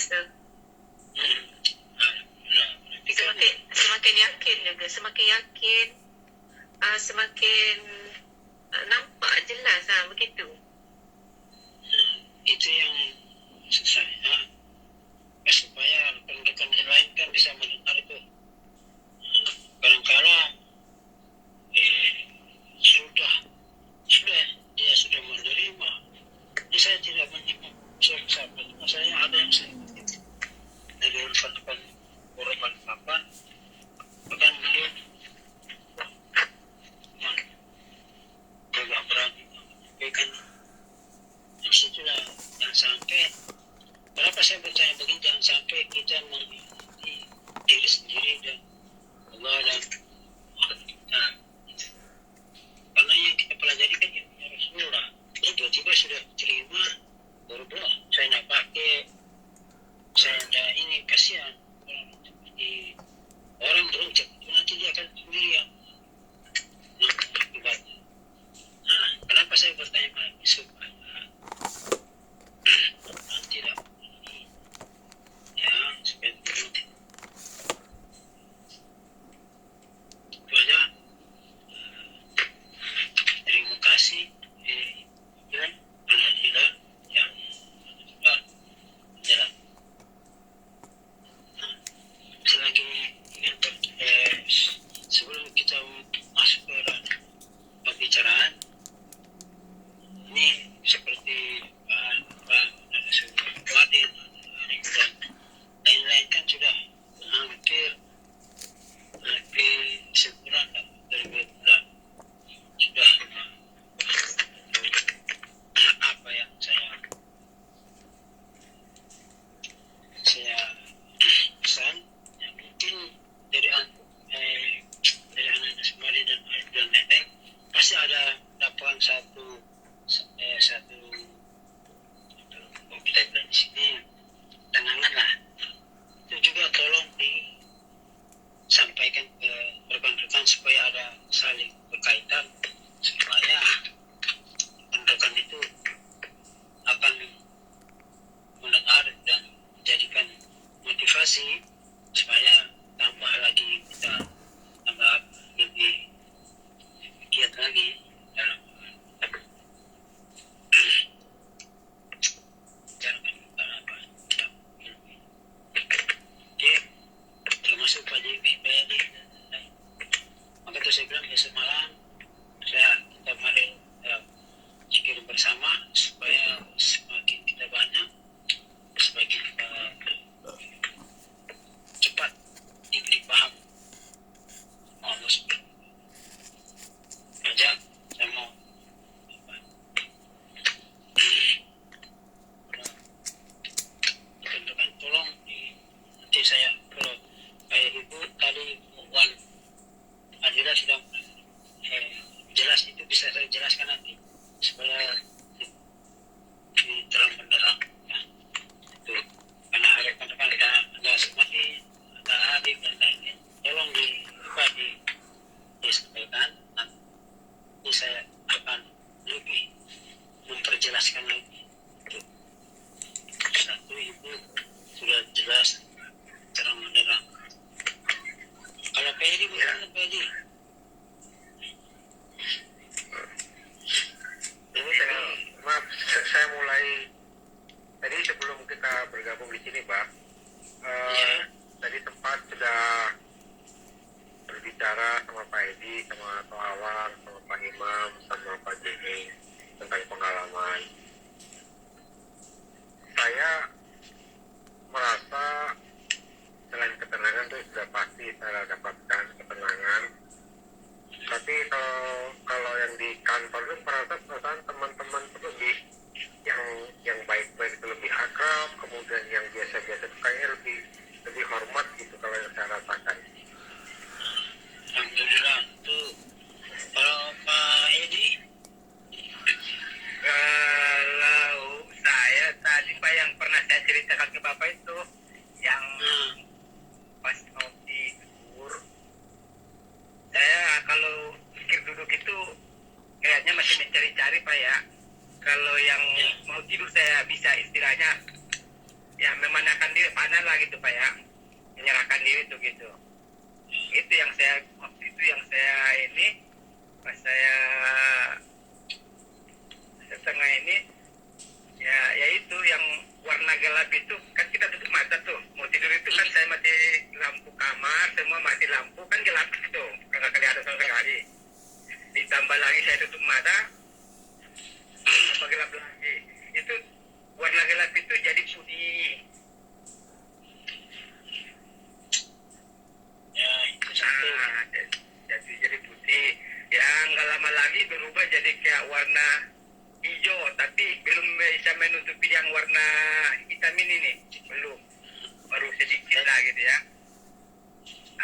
tu. Hmm. Berarti kan Semakin yakin juga, semakin yakin, semakin nampak jelas begitu. itu yang susah ya. Supaya rekan-rekan yang lain kan bisa mendengar itu. Kadang-kala sudah dia sudah menerima. Jadi saya tidak menyimak siapa. Masalahnya ada yang saya ikuti dari rekan-rekan korban papan, bahkan beliau agak berani menyampaikan. Di situlah jangan sampai. Kenapa saya bertanya begini? Jangan sampai kita mengikuti diri sendiri dan Allah dan kita. Karena yang kita pelajari kan yang Rasulullah. Tiba-tiba sudah terima, berdoa. Saya nak pakai, saya nak ini, kasihan. Seperti orang beruncap, itu nanti dia akan sendiri yang akibatnya. Nah, kenapa saya bertanya lagi? Supaya tidak ya, supaya tidak itu aja. Terima kasih dan alhamdulillah yang sudah jalan. Selagi ingin sebelum kita masuk ke pembicaraan ini seperti Wadid dan lain-lain kan sudah hampir sebulan dari bulan sudah apa yang saya pesan yang mungkin dari anak-anak Semari dan lain-lain pasti ada dapat satu kita bilang di sini tenangan lah. Itu juga tolong disampaikan ke rekan-rekan supaya ada saling berkaitan, supaya rekan-rekan itu akan mendengar dan menjadikan motivasi supaya tambah lagi kita tambah lebih giat lagi dalam termasuk Pak JB, Pak Yadi dan lain-lain. Maka itu saya bilang besok malam kita mari zikir bersama supaya semakin kita banyak, semakin kita cepat diberi paham Allah subhanahu aja. Saya mau rekan-rekan tolong nanti saya kalau kayak ibu tadi Wan Adila sudah jelas, itu bisa saya jelaskan nanti supaya terang benderang ya. Itu karena rekan-rekan ada Semati, ada adik dan lain-lain, tolong disampaikan. Nanti saya akan lebih memperjelaskan lagi. Itu satu ibu sudah jelas terang benderang. Kalau Pedi bagaimana Pedi? Ini maaf, saya mulai tadi sebelum kita bergabung di sini, Pak. Tadi tempat sudah berbicara sama Pak Edi, sama Pak Awang, sama Pak Imam, sama Pak Jeni tentang pengalaman. Saya merasa selain ketenangan itu sudah pasti saya dapatkan ketenangan. Tapi kalau yang di kantor itu perasaan teman-teman itu lebih yang baik-baik itu lebih akrab, kemudian yang biasa-biasa itu kayaknya lebih hormat gitu kalau yang saya rasakan. Alhamdulillah. Itu kalau Pak Edi? Kalau saya tadi Pak yang pernah saya ceritakan ke Bapak itu yang pas mau tidur, saya kalau pikir duduk itu kayaknya masih mencari-cari Pak ya. Kalau yang mau tidur saya bisa istilahnya ya memanakan diri sana lah gitu Pak ya, menyerahkan diri tuh gitu. Itu yang saya waktu itu yang saya ini pas saya setengah ini ya itu yang warna gelap itu kan kita tutup mata tuh mau tidur itu kan saya mati lampu kamar semua mati lampu kan gelap itu nggak kelihatan sama sekali, ditambah lagi saya tutup mata tambah gelap lagi itu warna gelap itu jadi putih. Ya, itu satu. Nah, jadi putih yang nggak lama lagi berubah jadi kayak warna hijau tapi belum bisa menutupi yang warna hitam ini nih, belum, baru sedikit lah gitu ya,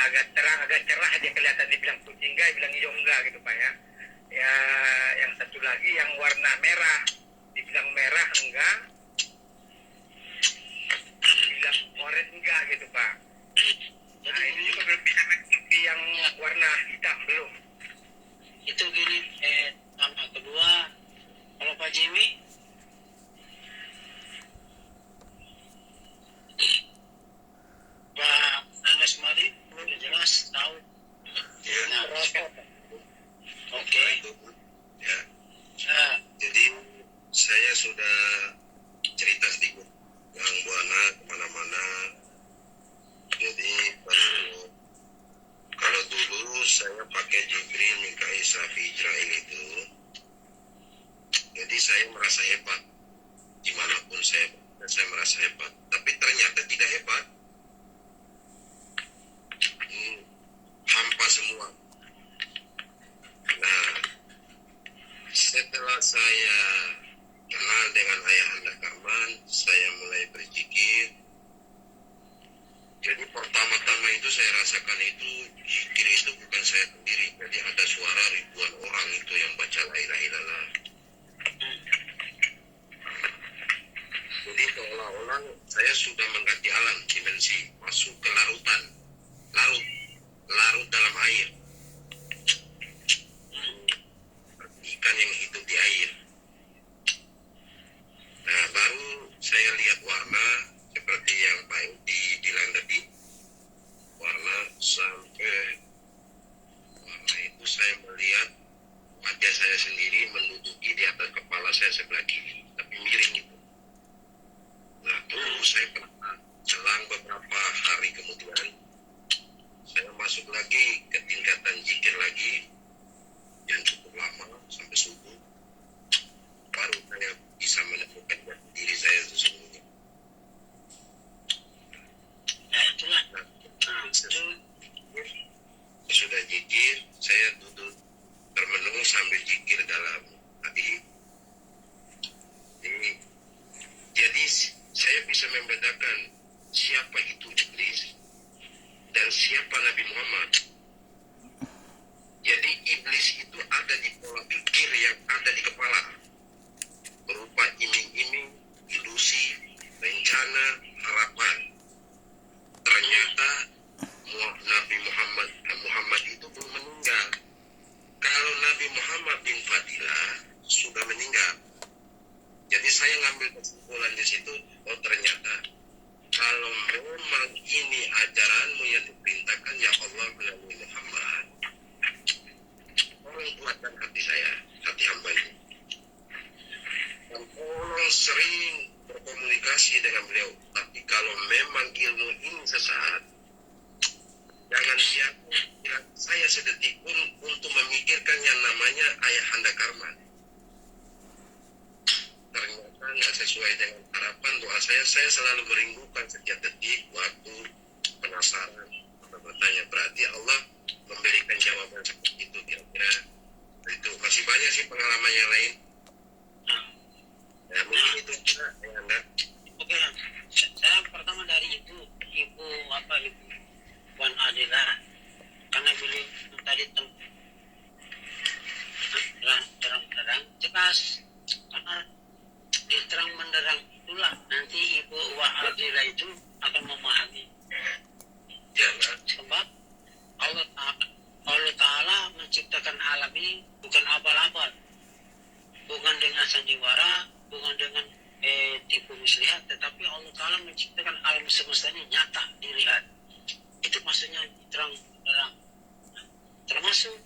agak cerah aja kelihatan, dibilang putih enggak, dibilang hijau enggak gitu Pak ya. Ya yang satu lagi yang warna merah, dibilang merah enggak, dibilang oranye enggak gitu Pak. Nah ini juga belum bisa menutupi yang warna hitam, belum. Itu gini, sama kedua, kalau Pak Jimmy, Pak Anas Mari udah jelas tahu. Ya, Nah, oke. ya. Nah, Jadi saya sudah cerita sedikit yang Buana kemana-mana. Jadi kalau dulu saya pakai Jibril, Mikail, Israfil, Israel itu, jadi saya merasa hebat dimanapun saya merasa hebat. Tapi ternyata tidak hebat. Hampa semua. Nah, setelah saya kenal dengan Ayahanda Karman, saya mulai berzikir. Jadi pertama-tama itu saya rasakan itu zikir itu bukan saya sendiri. Jadi ada suara ribuan orang itu yang baca la ilaha illallah. Jadi seolah-olah saya sudah mengganti alam dimensi, masuk ke larutan, larut dalam air. Ikan yang hidup di air. Nah, baru saya lihat warna seperti yang Pak Edi bilang tadi, warna sampai warna itu saya melihat wajah saya sendiri menduduki di atas kepala saya sebelah kiri, tapi miring itu. Nah, terus saya pernah selang beberapa hari kemudian saya masuk lagi ke tingkatan zikir lagi yang cukup lama sampai subuh, baru saya bisa menemukan diri saya sesungguhnya. nah itulah. Nah, Nah, itu sudah zikir, saya duduk termenung sambil zikir dalam hati. Jadi saya bisa membedakan siapa itu iblis dan siapa Nabi Muhammad. Jadi iblis itu ada di pola pikir yang ada di kepala, berupa iming-iming, ilusi, rencana, harapan. Ternyata Nabi Muhammad itu belum meninggal. Kalau Nabi Muhammad bin Fadilah sudah meninggal. Jadi saya ngambil kesimpulan di situ, oh ternyata kalau memang ini ajaranmu yang diperintahkan ya Allah melalui Muhammad, tolong kuatkan hati saya, hati hamba ini. Dan tolong sering berkomunikasi dengan beliau. Tapi kalau memang ilmu ini sesat, jangan biarkan saya sedetik pun untuk memikirkan yang namanya Ayahanda Karman. Ternyata nggak sesuai dengan harapan doa saya selalu merindukan setiap detik waktu penasaran bertanya. Berarti Allah memberikan jawaban seperti itu kira-kira. Itu masih banyak sih pengalaman yang lain. Ya mungkin itu juga ya enggak. oke. Saya pertama dari itu Ibu Puan Adila, karena beliau tadi terang jelas, karena di terang menderang itulah nanti Ibu Adila itu akan memahami. Ya enggak. Sebab Allah Ta'ala menciptakan alam ini bukan abal-abal, bukan dengan sandiwara, bukan dengan tipu muslihat, tetapi Allah Ta'ala menciptakan alam alam semesta ini nyata dilihat. Itu maksudnya terang. Termasuk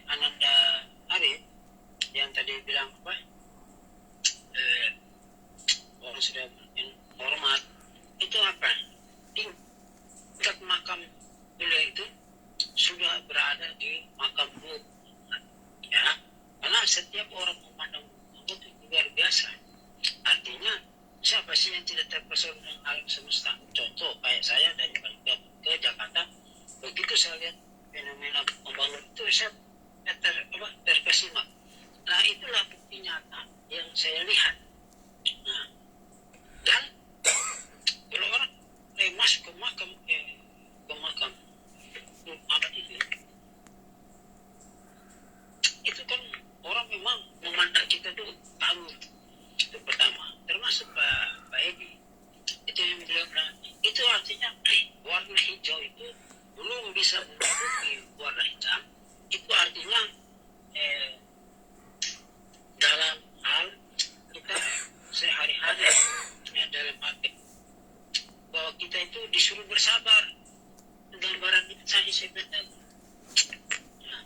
Ananda Arif yang tadi bilang apa? Orang sudah hormat itu apa? Tingkat makam beliau itu sudah berada di makam Buddha, ya. Karena setiap orang memandang Buddha itu luar biasa. Artinya siapa sih yang tidak terpesona dengan alam semesta? Contoh kayak saya dari Balikpapan ke Jakarta, begitu saya lihat fenomena pembangunan itu saya terkesima. Nah itulah bukti nyata yang saya lihat. Nah, dan kalau orang masuk ke makam abad itu kan orang memang memandang kita tuh tahu. Itu pertama, termasuk Pak Edi itu yang beliau bilang, itu artinya warna hijau itu belum bisa menutupi warna hitam. Itu artinya dalam hal kita sehari-hari, ya, dalam arti bahwa kita itu disuruh bersabar. Gambaran itu saya bilang, ya,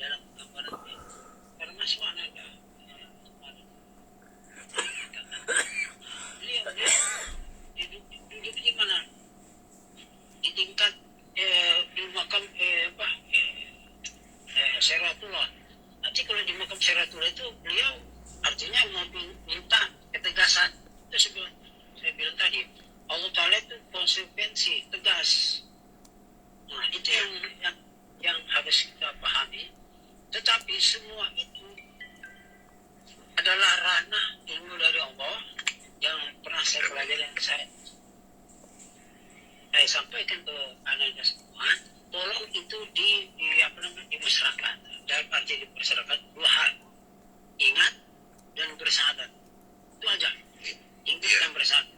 dalam gambaran itu termasuk Ananda. Beliau duduk di mana? Di tingkat di makam Seratullah. Nanti kalau di makam Seratullah itu beliau artinya mau minta ketegasan. Itu saya bilang tadi, Allah Ta'ala itu konsekuensi tegas. Nah itu yang harus kita pahami. Tetapi semua itu adalah ranah ilmu dari Allah yang pernah saya pelajari, yang saya sampaikan ke Anda semua. Tolong itu di masyarakat. Dalam arti di masyarakat dua hal: ingat dan bersahadat. Itu aja. Ingat dan bersahadat.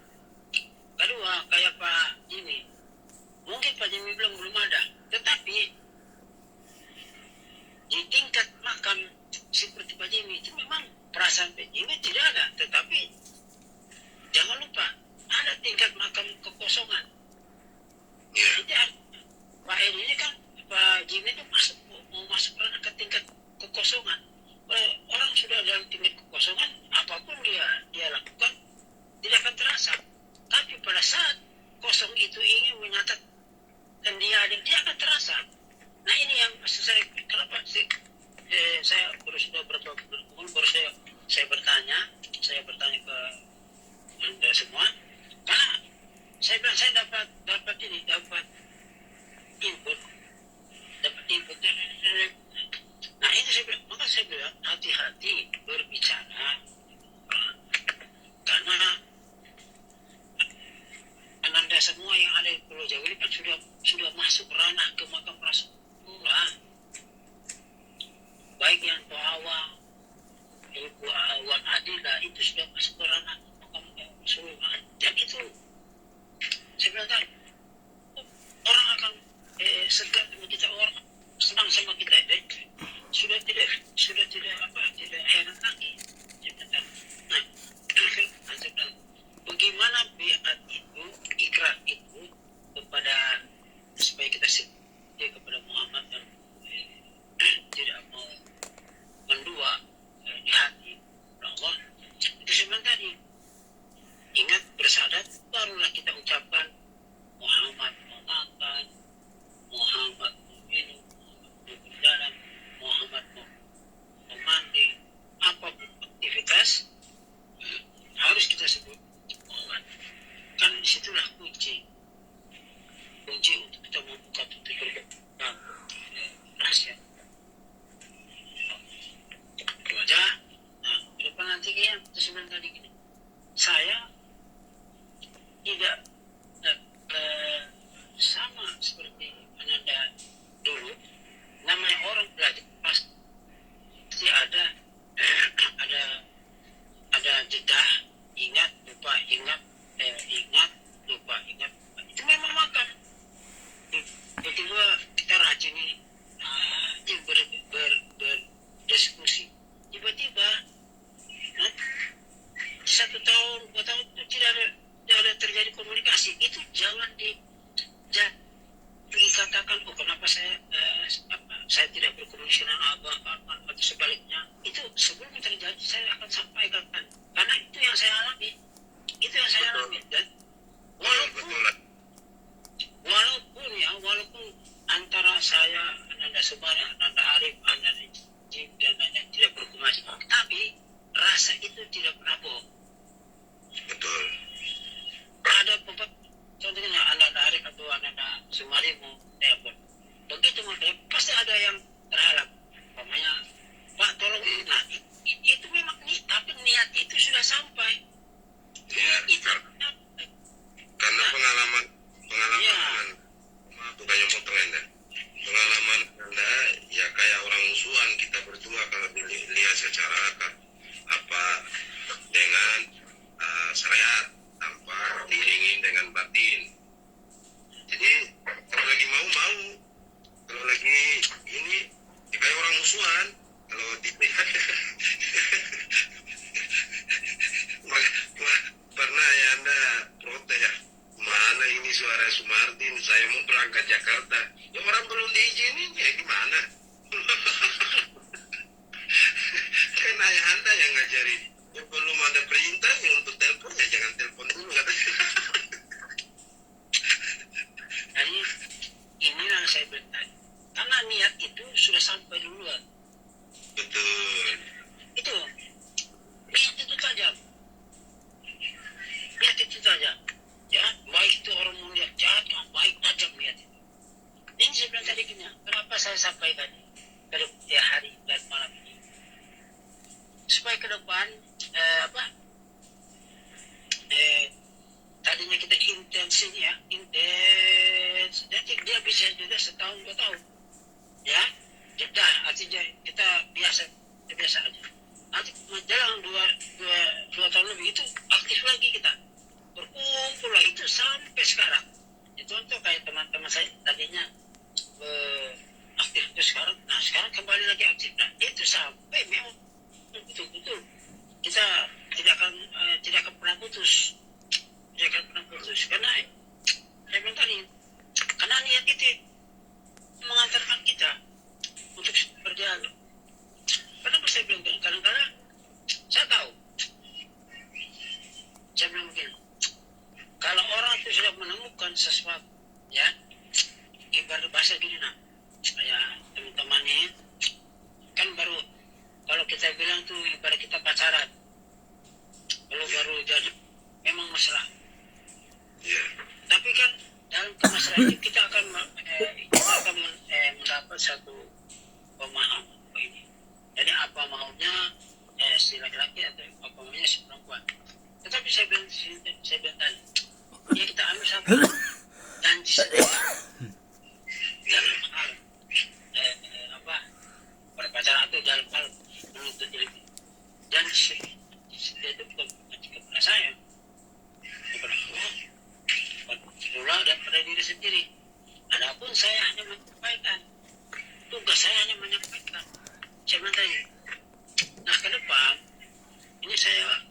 Kedua, kayak Pak Jimmy, mungkin Pak Jimmy bilang belum ada, tetapi di tingkat makam seperti Pak Jimmy itu memang perasaan Pak Jimmy tidak ada, tetapi jangan lupa ada tingkat makam kekosongan. Jadi Pak Edi ini kan, Pak Jimmy itu mau masuk ke tingkat kekosongan. Orang sudah dalam tingkat kekosongan, apapun dia lakukan tidak akan terasa. Tapi pada saat kosong itu ingin menyatakan dia ada, dia akan terasa. Nah ini yang maksud saya, kenapa sih saya sudah berapa bulan baru saya bertanya ke Anda semua, karena saya bilang saya dapat input. Nah itu maka saya bilang hati-hati berbicara, karena Ananda semua yang ada di Pulau Jawa ini kan sudah masuk ranah ke makam Rasulullah, baik yang Tohawa, Ibu Wan Adila itu sudah masuk ke ranah makam Rasulullah. Dan itu saya bilang tadi, orang akan segar sama kita, orang senang sama kita, sudah tidak heran lagi. Nah, saya bilang, bagaimana biat itu, ikrar itu kepada, supaya kita setia kepada Muhammad dan tidak mau mendua di hati Allah. Itu sebenarnya tadi, ingat bersahadat, barulah kita ucapkan Muhammad mau makan, Muhammad mau minum, Muhammad mau berjalan, Muhammad mau mandi, apapun aktivitas harus kita sebut Muhammad. Karena disitulah kunci untuk kita membuka pintu gerbang rahasia. Itu aja. Nah, ke depan nanti yang sebenarnya tadi gini, saya tidak sama seperti Ananda dulu. Namanya orang belajar pasti ada jeda, ingat lupa, ingat lupa. Itu memang makan. Tiba-tiba kita rajin nih, berdiskusi. Tiba-tiba 1 tahun, 2 tahun saya Sumardin, saya mau berangkat Jakarta. Ya orang belum diizinin, ya gimana? Kan ayah Anda yang ngajarin. Ya belum ada perintahnya untuk telepon, ya jangan telepon dulu katanya. Jadi inilah yang saya bertanya. Karena niat itu sudah sampai duluan. Betul. Itu niat itu tajam. Niat itu tajam. Ya, baik itu orang mau lihat jahat, baik tajam niat itu. Ini saya bilang tadi gini, kenapa saya sampaikan pada hari dan malam ini? Supaya ke depan tadinya kita intens nanti dia bisa jeda setahun 2 tahun, ya jeda artinya kita biasa aja. Nanti menjelang dua tahun lebih itu aktif lagi kita berkumpul lah, itu sampai sekarang. Itu contoh kayak teman-teman saya tadinya aktif itu sekarang, nah sekarang kembali lagi aktif. Nah itu sampai memang betul-betul kita tidak akan pernah putus, karena saya bilang tadi, karena niat itu mengantarkan kita untuk berjalan. Kenapa saya bilang kadang-kadang saya tahu, saya bilang begini, kalau orang itu sudah menemukan sesuatu, ya ibarat bahasa gini, nah saya teman-teman ini kan baru, kalau kita bilang tuh ibarat kita pacaran, kalau baru jadi memang mesra. Ya. Tapi kan dalam kemesraan itu kita akan mendapat satu pemahaman ini. Jadi apa maunya si laki-laki atau apa maunya si perempuan. Tetapi saya bilang tadi, ya kita ambil satu janji sedekah dalam hal berpacaran atau dalam hal menuntut ilmu. Janji sedekah itu bukan kepada saya, kepada Allah, pula dan pada diri sendiri. Adapun saya hanya menyampaikan, tugas saya hanya menyampaikan. Saya bilang tadi, nah ke depan ini saya